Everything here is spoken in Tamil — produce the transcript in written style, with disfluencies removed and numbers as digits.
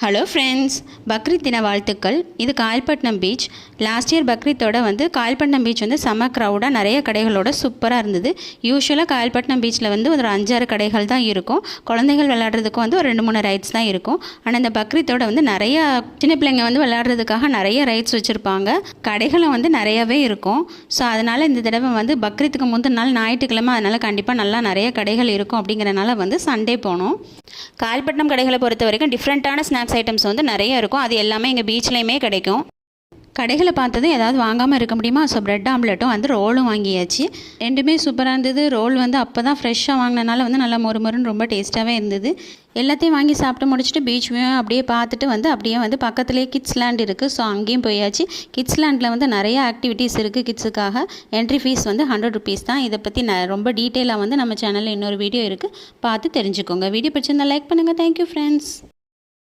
ஹலோ ஃப்ரெண்ட்ஸ், பக்ரீத் தின வாழ்த்துக்கள். இது காயல்பட்டினம் பீச். லாஸ்ட் இயர் பக்ரீத்தோட காயல்பட்டினம் பீச் செம்ம க்ரௌடாக நிறைய கடைகளோட சூப்பராக இருந்தது. யூஸ்வலாக காயல்பட்டினம் பீச்சில் ஒரு 5-6 கடைகள் தான் இருக்கும். குழந்தைகள் விளையாடுறதுக்கு ஒரு 2-3 ரைட்ஸ் தான் இருக்கும். ஆனால் இந்த பக்ரீத்தோட நிறைய சின்ன பிள்ளைங்க விளையாடுறதுக்காக நிறைய ரைட்ஸ் வச்சுருப்பாங்க. கடைகளும் நிறையவே இருக்கும். ஸோ அதனால் இந்த தடவை பக்ரீத்துக்கு முந்தின நாள் ஞாயிற்றுக்கிழமை, அதனால் கண்டிப்பாக நல்லா நிறைய கடைகள் இருக்கும். அப்படிங்கிறனால சண்டே போனோம். காயல்பட்டினம் கடைகளை பொறுத்த வரைக்கும் டிஃப்ரெண்ட்டான ஸ்நாக்ஸ் ஐட்டம்ஸ் நிறைய இருக்கும். அது எல்லாமே எங்கள் பீச்லேயுமே கிடைக்கும். கடைகளை பார்த்தது ஏதாவது வாங்காமல் இருக்க முடியுமா? ஸோ ப்ரெட் ஆம்லெட்டும் ரோலும் வாங்கியாச்சு. ரெண்டுமே சூப்பராக இருந்தது. ரோல் அப்போ தான் ஃப்ரெஷ்ஷாக வாங்கினனால நல்லா மொறுமொறுன்னு ரொம்ப டேஸ்ட்டாகவே இருந்தது. எல்லாத்தையும் வாங்கி சாப்பிட்டு முடிச்சுட்டு பீச் அப்படியே பார்த்துட்டு அப்படியே பக்கத்துலேயே கிட்ஸ் லேண்ட் இருக்குது. ஸோ அங்கேயும் போயாச்சு. கிட்ஸ் லேண்டில் நிறைய ஆக்டிவிட்டீஸ் இருக்குது. கிட்ஸுக்காக என்ட்ரி ஃபீஸ் 100 ருபீஸ் தான். இதை பற்றி ரொம்ப டீட்டெயிலாக நம்ம சேனலில் இன்னொரு வீடியோ இருக்குது, பார்த்து தெரிஞ்சுக்கோங்க. வீடியோ பிடிச்சிருந்தால் லைக் பண்ணுங்கள். Thank you friends.